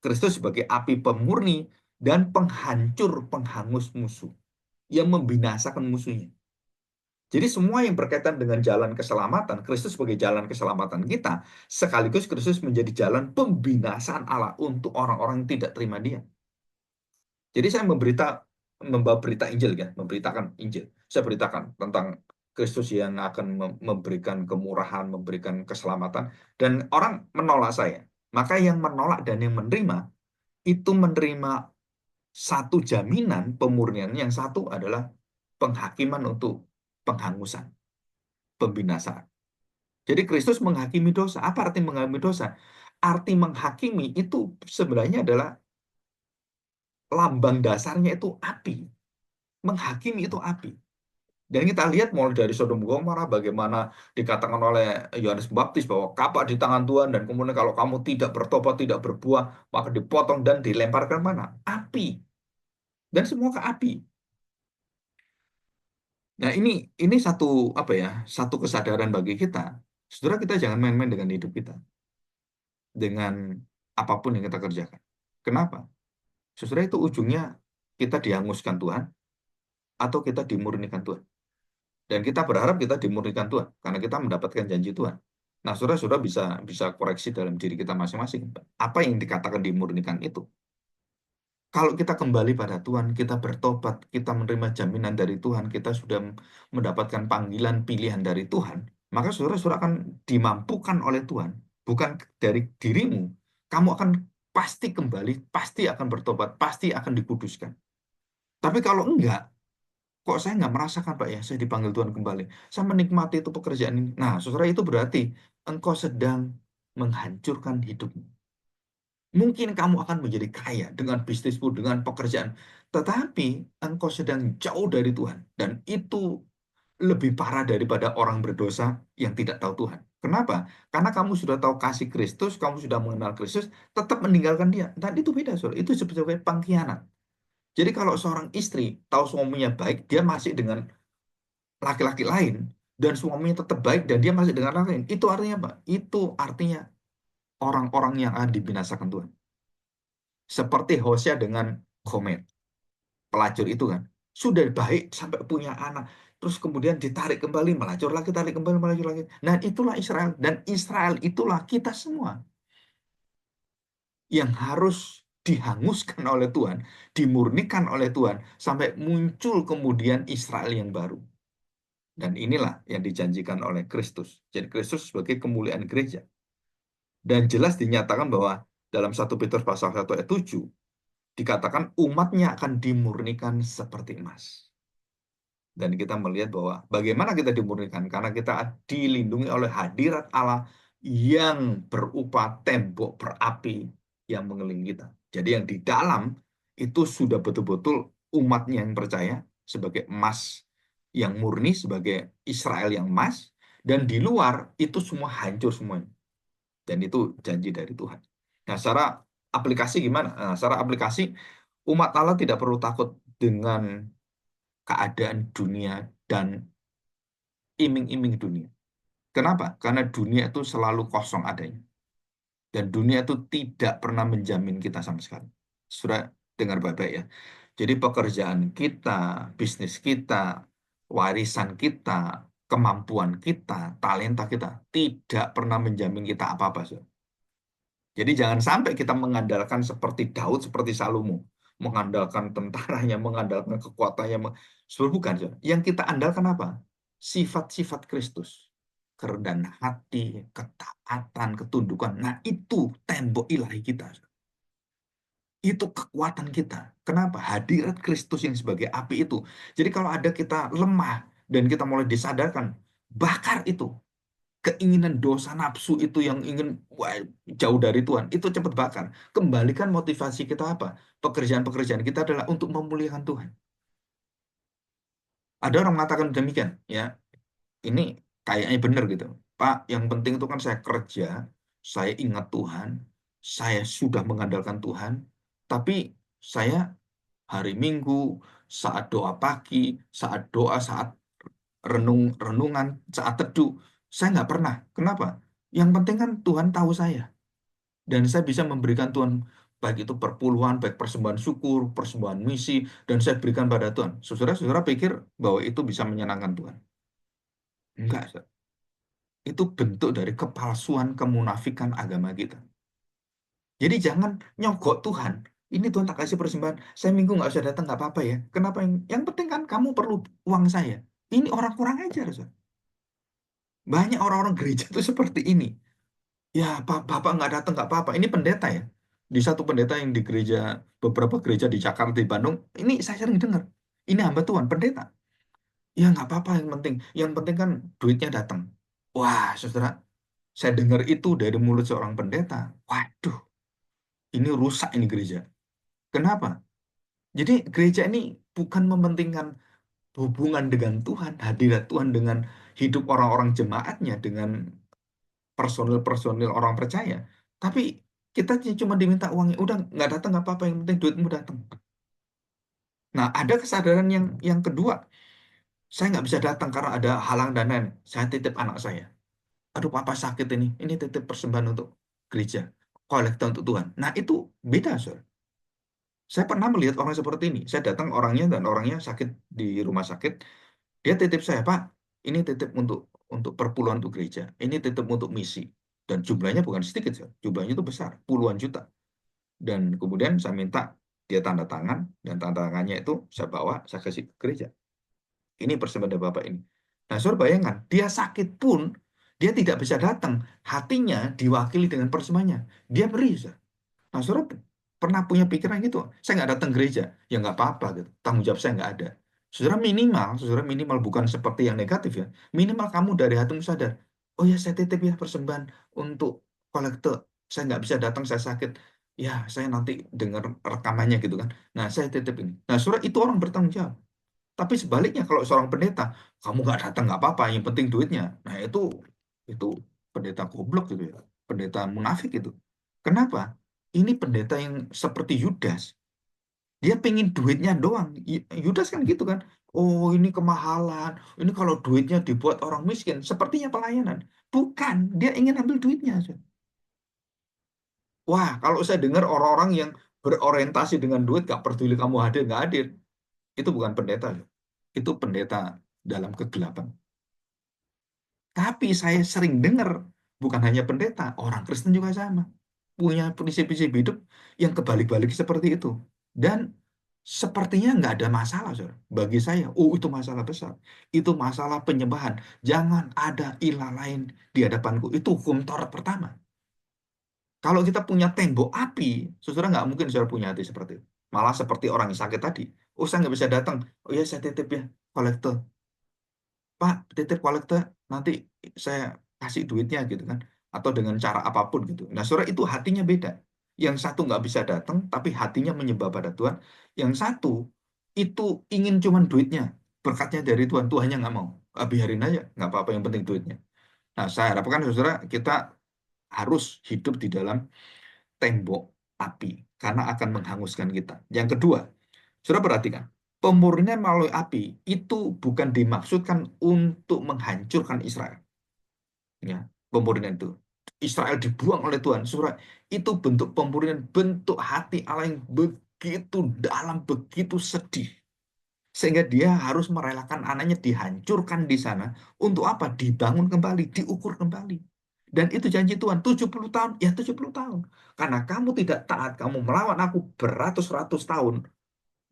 Kristus sebagai api pemurni dan penghancur, penghangus musuh. Yang membinasakan musuhnya. Jadi semua yang berkaitan dengan jalan keselamatan, Kristus sebagai jalan keselamatan kita, sekaligus Kristus menjadi jalan pembinasaan Allah untuk orang-orang yang tidak terima Dia. Jadi saya membawa berita Injil, kan, memberitakan Injil. Saya beritakan tentang Kristus yang akan memberikan kemurahan, memberikan keselamatan, dan orang menolak saya. Maka yang menolak dan yang menerima itu menerima satu jaminan pemurnian, yang satu adalah penghakiman untuk penghangusan, pembinasaan. Jadi Kristus menghakimi dosa. Apa arti menghakimi dosa? Arti menghakimi itu sebenarnya adalah lambang dasarnya itu api. Menghakimi itu api. Dan kita lihat mulai dari Sodom Gomora bagaimana dikatakan oleh Yohanes Pembaptis bahwa kapak di tangan Tuhan, dan kemudian kalau kamu tidak bertobat, tidak berbuah, maka dipotong dan dilemparkan mana? Api. Dan semua ke api. Nah, ini satu apa ya? Satu kesadaran bagi kita. Saudara, kita jangan main-main dengan hidup kita, dengan apapun yang kita kerjakan. Kenapa? Saudara, itu ujungnya kita dihanguskan Tuhan atau kita dimurnikan Tuhan. Dan kita berharap kita dimurnikan Tuhan karena kita mendapatkan janji Tuhan. Nah, saudara-saudara bisa bisa koreksi dalam diri kita masing-masing. Apa yang dikatakan dimurnikan itu? Kalau kita kembali pada Tuhan, kita bertobat, kita menerima jaminan dari Tuhan, kita sudah mendapatkan panggilan pilihan dari Tuhan, maka saudara-saudara akan dimampukan oleh Tuhan, bukan dari dirimu. Kamu akan pasti kembali, pasti akan bertobat, pasti akan dikuduskan. Tapi kalau enggak, kok saya nggak merasakan, Pak, ya, saya dipanggil Tuhan kembali. Saya menikmati itu pekerjaan ini. Nah, saudara, itu berarti engkau sedang menghancurkan hidupmu. Mungkin kamu akan menjadi kaya dengan bisnismu, dengan pekerjaan. Tetapi engkau sedang jauh dari Tuhan. Dan itu lebih parah daripada orang berdosa yang tidak tahu Tuhan. Kenapa? Karena kamu sudah tahu kasih Kristus, kamu sudah mengenal Kristus, tetap meninggalkan Dia. Dan itu beda, saudara. Itu sebagai pengkhianat. Jadi kalau seorang istri tahu suaminya baik, dia masih dengan laki-laki lain, dan suaminya tetap baik dan dia masih dengan laki lain, itu artinya apa? Itu artinya orang-orang yang akan dibinasakan Tuhan. Seperti Hosea dengan Gomer, pelacur itu kan. Sudah baik sampai punya anak, terus kemudian ditarik kembali, melacur lagi, tarik kembali, melacur lagi. Nah, itulah Israel. Dan Israel itulah kita semua yang harus dihanguskan oleh Tuhan, dimurnikan oleh Tuhan, sampai muncul kemudian Israel yang baru. Dan inilah yang dijanjikan oleh Kristus. Jadi Kristus sebagai kemuliaan gereja. Dan jelas dinyatakan bahwa dalam 1 Petrus pasal 1 ayat 7, dikatakan umatnya akan dimurnikan seperti emas. Dan kita melihat bahwa bagaimana kita dimurnikan, karena kita dilindungi oleh hadirat Allah yang berupa tembok berapi yang mengelilingi kita. Jadi yang di dalam itu sudah betul-betul umatnya yang percaya sebagai emas yang murni, sebagai Israel yang emas, dan di luar itu semua hancur semuanya. Dan itu janji dari Tuhan. Nah, secara aplikasi gimana? Nah, secara aplikasi, umat Allah tidak perlu takut dengan keadaan dunia dan iming-iming dunia. Kenapa? Karena dunia itu selalu kosong adanya. Dan dunia itu tidak pernah menjamin kita sama sekali. Sudah dengar baik-baik ya. Jadi pekerjaan kita, bisnis kita, warisan kita, kemampuan kita, talenta kita, tidak pernah menjamin kita apa-apa. Jadi jangan sampai kita mengandalkan seperti Daud, seperti Salomo, mengandalkan tentaranya, mengandalkan kekuatannya. Sebenarnya bukan. Yang kita andalkan apa? Sifat-sifat Kristus. Kerendahan hati, ketaatan, ketundukan. Nah, itu tembok ilahi kita. Itu kekuatan kita. Kenapa? Hadirat Kristus yang sebagai api itu. Jadi kalau ada kita lemah dan kita mulai disadarkan, bakar itu. Keinginan dosa nafsu itu yang ingin jauh dari Tuhan, itu cepat bakar. Kembalikan motivasi kita apa? Pekerjaan-pekerjaan kita adalah untuk memuliakan Tuhan. Ada orang mengatakan demikian, ya, ini kayaknya benar gitu. Pak, yang penting itu kan saya kerja, saya ingat Tuhan, saya sudah mengandalkan Tuhan, tapi saya hari Minggu, saat doa pagi, saat renungan, saat teduh. Saya nggak pernah. Kenapa? Yang penting kan Tuhan tahu saya. Dan saya bisa memberikan Tuhan, baik itu perpuluhan, baik persembahan syukur, persembahan misi, dan saya berikan pada Tuhan. Saudara-saudara pikir bahwa itu bisa menyenangkan Tuhan? Enggak, Saudara. Itu bentuk dari kepalsuan, kemunafikan agama kita. Jadi jangan nyogok Tuhan. Ini Tuhan tak kasih persembahan. Saya minggu nggak usah datang, nggak apa-apa ya. Kenapa? Yang penting kan kamu perlu uang saya. Ini orang kurang ajar, Saudara. Banyak orang-orang gereja itu seperti ini. Ya, Bapak nggak datang nggak apa-apa. Ini pendeta ya. Di satu pendeta yang di gereja, beberapa gereja di Jakarta, di Bandung, ini saya sering dengar. Ini hamba Tuhan, pendeta. Ya nggak apa-apa, yang penting kan duitnya datang. Wah, saudara, saya dengar itu dari mulut seorang pendeta. Waduh, ini rusak ini gereja. Kenapa? Jadi gereja ini bukan mementingkan hubungan dengan Tuhan, hadirat Tuhan dengan hidup orang-orang jemaatnya, dengan personil-personil orang percaya. Tapi kita cuma diminta uangnya, udah nggak datang nggak apa-apa, yang penting duitmu datang. Nah, ada kesadaran yang kedua, saya nggak bisa datang karena ada halang dan lain. Saya titip anak saya. Aduh, papa sakit ini titip persembahan untuk gereja, kolektor untuk Tuhan. Nah, itu beda, Saudara. Saya pernah melihat orang seperti ini. Saya datang orangnya dan orangnya sakit di rumah sakit. Dia titip saya, Pak, ini titip untuk perpuluhan untuk gereja. Ini titip untuk misi. Dan jumlahnya bukan sedikit, Saudara. Jumlahnya itu besar, puluhan juta. Dan kemudian saya minta dia tanda tangan, dan tanda tangannya itu saya bawa, saya kasih ke gereja. Ini persembahan dari Bapak ini. Nah, saudara bayangkan, dia sakit pun, dia tidak bisa datang. Hatinya diwakili dengan persembahannya. Dia beri, Saudara. Nah, saudara pernah punya pikiran gitu? Saya nggak datang gereja, ya nggak apa-apa gitu. Tanggung jawab saya nggak ada. Saudara minimal bukan seperti yang negatif ya. Minimal kamu dari hatimu sadar, oh ya saya titip ya persembahan untuk kolektor. Saya nggak bisa datang, saya sakit. Ya, saya nanti dengar rekamannya gitu kan. Nah, saya titip ini. Nah, saudara itu orang bertanggung jawab. Tapi sebaliknya kalau seorang pendeta, kamu nggak datang nggak apa-apa, yang penting duitnya. Nah, itu pendeta goblok gitu ya, pendeta munafik itu. Kenapa? Ini pendeta yang seperti Yudas. Dia pengen duitnya doang. Yudas kan gitu kan. Oh, ini kemahalan. Ini kalau duitnya dibuat orang miskin, sepertinya pelayanan. Bukan, dia ingin ambil duitnya. Wah, kalau saya dengar orang-orang yang berorientasi dengan duit, gak peduli kamu hadir nggak hadir, itu bukan pendeta. Itu pendeta dalam kegelapan. Tapi saya sering dengar, bukan hanya pendeta, orang Kristen juga sama. Punya prinsip-prinsip hidup yang kebalik-balik seperti itu. Dan sepertinya nggak ada masalah, Saudara. Bagi saya, oh itu masalah besar. Itu masalah penyembahan. Jangan ada ilah lain di hadapanku. Itu hukum Taurat pertama. Kalau kita punya tembok api, saudara nggak mungkin saudara punya hati seperti itu. Malah seperti orang yang sakit tadi. Oh, saya nggak bisa datang. Oh ya, saya titip ya, kolektor. Pak, titip kolektor, nanti saya kasih duitnya gitu kan. Atau dengan cara apapun gitu. Nah, saudara itu hatinya beda. Yang satu nggak bisa datang, tapi hatinya menyembah pada Tuhan. Yang satu itu ingin cuman duitnya. Berkatnya dari Tuhan. Tuhannya nggak mau. Ah, biarin aja, nggak apa-apa, yang penting duitnya. Nah, saya harapkan saudara kita harus hidup di dalam tembok api. Karena akan menghanguskan kita. Yang kedua, saudara perhatikan. Pemurnian melalui api itu bukan dimaksudkan untuk menghancurkan Israel. Ya, pemurnian itu. Israel dibuang oleh Tuhan. Surah itu bentuk pemurnian, bentuk hati Allah yang begitu dalam, begitu sedih. Sehingga dia harus merelakan anaknya dihancurkan di sana. Untuk apa? Dibangun kembali, diukur kembali. Dan itu janji Tuhan, 70 tahun, ya 70 tahun. Karena kamu tidak taat, kamu melawan aku beratus-ratus tahun,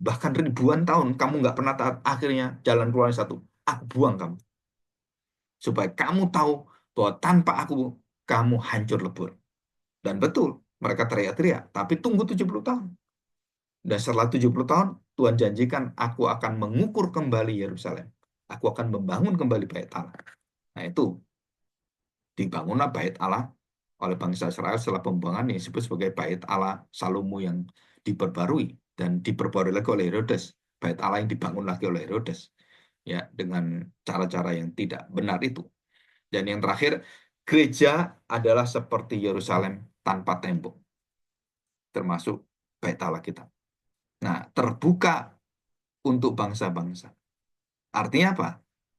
bahkan ribuan tahun, kamu nggak pernah taat, akhirnya jalan keluar satu, aku buang kamu. Supaya kamu tahu bahwa tanpa aku, kamu hancur lebur. Dan betul, mereka teriak-teriak, tapi tunggu 70 tahun. Dan setelah 70 tahun, Tuhan janjikan, aku akan mengukur kembali Yerusalem. Aku akan membangun kembali bait Allah. Nah itu, dibangunlah bait Allah oleh bangsa Israel setelah pembuangan yang disebut sebagai bait Allah Salomo yang diperbarui. Dan diperbarui lagi oleh Herodes. Bait Allah yang dibangun lagi oleh Herodes. Ya, dengan cara-cara yang tidak benar itu. Dan yang terakhir, gereja adalah seperti Yerusalem tanpa tembok. Termasuk bait Allah kita. Nah, terbuka untuk bangsa-bangsa. Artinya apa?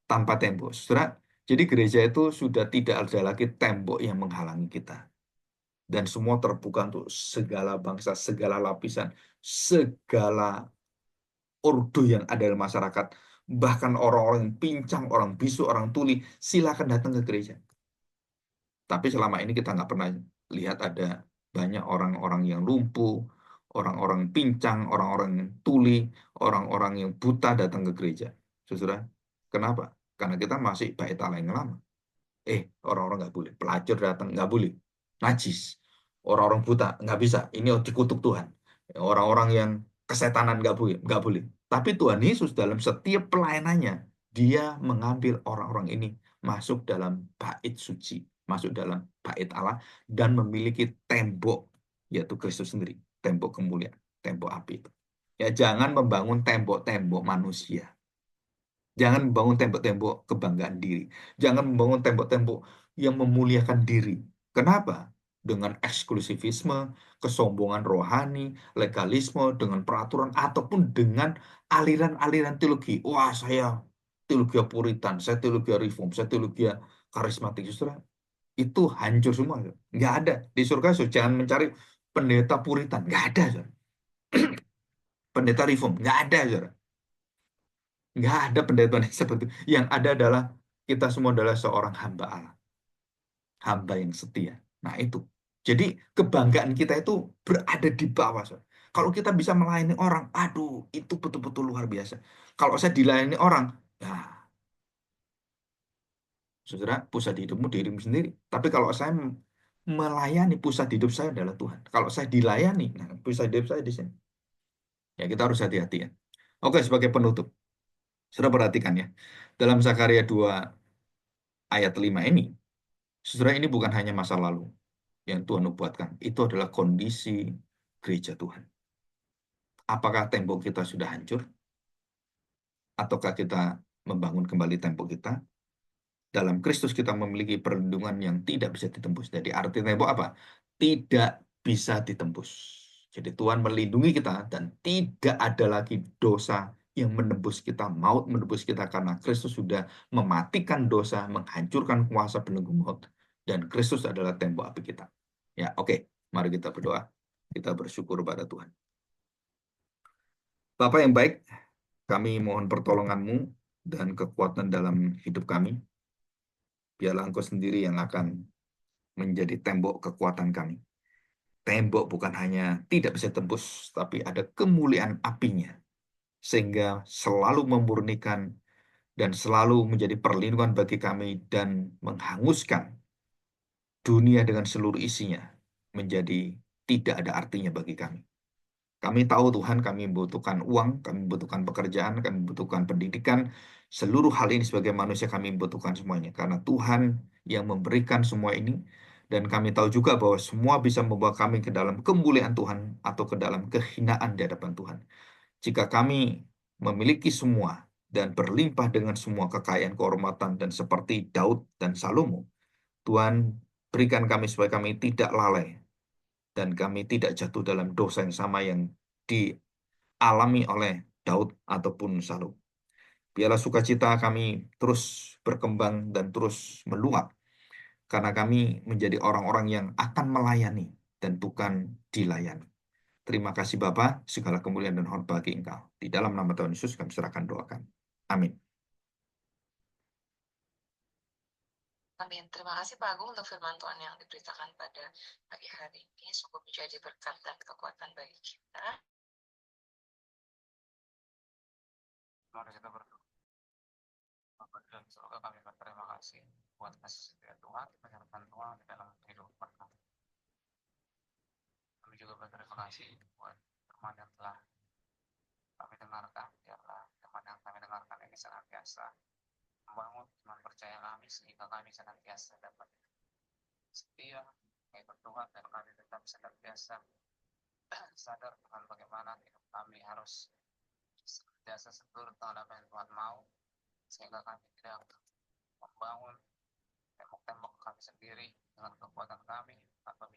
Tanpa tembok. Saudara, jadi gereja itu sudah tidak ada lagi tembok yang menghalangi kita. Dan semua terbuka untuk segala bangsa, segala lapisan, segala ordo yang ada di masyarakat. Bahkan orang-orang yang pincang, orang bisu, orang tuli, silakan datang ke gereja. Tapi selama ini kita nggak pernah lihat ada banyak orang-orang yang lumpuh, orang-orang pincang, orang-orang yang tuli, orang-orang yang buta datang ke gereja. Saudara, kenapa? Karena kita masih bait Allah yang lama. Orang-orang nggak boleh. Pelacur datang nggak boleh. Najis. Orang-orang buta nggak bisa. Ini dikutuk Tuhan. Orang-orang yang kesetanan nggak boleh. Nggak boleh. Tapi Tuhan Yesus dalam setiap pelayanannya, dia mengambil orang-orang ini masuk dalam bait suci, masuk dalam bait Allah, dan memiliki tembok, yaitu Kristus sendiri. Tembok kemuliaan, tembok api itu. Ya, jangan membangun tembok-tembok manusia. Jangan membangun tembok-tembok kebanggaan diri. Jangan membangun tembok-tembok yang memuliakan diri. Kenapa? Dengan eksklusivisme, kesombongan rohani, legalisme, dengan peraturan, ataupun dengan aliran-aliran teologi. Wah, saya teologi puritan, saya teologi reform, saya teologi karismatik. Saudara, itu hancur semua. Nggak ada. Di surga, saudara, jangan mencari pendeta puritan. Nggak ada, saudara. Pendeta reform. Nggak ada, saudara. Nggak ada pendeta yang seperti itu. Yang ada adalah kita semua adalah seorang hamba Allah, hamba yang setia. Nah itu. Jadi kebanggaan kita itu berada di bawah. Saudara. Kalau kita bisa melayani orang, aduh, itu betul-betul luar biasa. Kalau saya dilayani orang, ya, saudara, pusat hidupmu dirimu sendiri. Tapi kalau saya melayani, pusat hidup saya adalah Tuhan. Kalau saya dilayani, nah, pusat hidup saya di sini. Ya kita harus hati-hati ya. Oke, sebagai penutup, saudara perhatikan ya. Dalam Zakaria 2 ayat 5 ini, saudara, ini bukan hanya masa lalu yang Tuhan nubuatkan. Itu adalah kondisi gereja Tuhan. Apakah tembok kita sudah hancur? Ataukah kita membangun kembali tembok kita? Dalam Kristus kita memiliki perlindungan yang tidak bisa ditembus. Jadi arti tembok apa? Tidak bisa ditembus. Jadi Tuhan melindungi kita dan tidak ada lagi dosa yang menembus kita, maut menembus kita karena Kristus sudah mematikan dosa, menghancurkan kuasa belenggu maut. Dan Kristus adalah tembok api kita. Ya, oke. Mari kita berdoa. Kita bersyukur pada Tuhan. Bapak yang baik, kami mohon pertolongan-Mu dan kekuatan dalam hidup kami. Biarlah Engkau sendiri yang akan menjadi tembok kekuatan kami. Tembok bukan hanya tidak bisa tembus, tapi ada kemuliaan apinya. Sehingga selalu memurnikan dan selalu menjadi perlindungan bagi kami dan menghanguskan dunia dengan seluruh isinya menjadi tidak ada artinya bagi kami. Kami tahu Tuhan, kami membutuhkan uang, kami membutuhkan pekerjaan, kami membutuhkan pendidikan. Seluruh hal ini sebagai manusia kami membutuhkan semuanya. Karena Tuhan yang memberikan semua ini. Dan kami tahu juga bahwa semua bisa membawa kami ke dalam kemuliaan Tuhan atau ke dalam kehinaan di hadapan Tuhan. Jika kami memiliki semua dan berlimpah dengan semua kekayaan, kehormatan, dan seperti Daud dan Salomo, Tuhan berikan kami supaya kami tidak lalai dan kami tidak jatuh dalam dosa yang sama yang dialami oleh Daud ataupun Salomo. Biarlah sukacita kami terus berkembang dan terus meluap karena kami menjadi orang-orang yang akan melayani dan bukan dilayani. Terima kasih Bapa, segala kemuliaan dan hormat bagi Engkau. Di dalam nama Tuhan Yesus kami serahkan doakan. Amin. Amin. Terima kasih Pak Agung untuk firman Tuhan yang diberitakan pada pagi hari ini. Sungguh menjadi berkat dan kekuatan bagi kita. Mari kita berdoa. Bapak dalam surga, kami berterima kasih buat kasih setia Tuhan, penyertaan Tuhan di dalam kehidupan kami. Kami juga berterima kasih buat firman yang telah kami dengarkan. Biarlah firman yang kami dengarkan ini senantiasa membangun iman percaya kami sehingga kami senantiasa dapat setia mengikut Tuhan dan kami tetap senantiasa sadar dengan bagaimana hidup kami harus senantiasa seturut dengan apa yang Tuhan mau sehingga kami tidak membangun tembok-tembok kami sendiri dengan kekuatan kami tanpa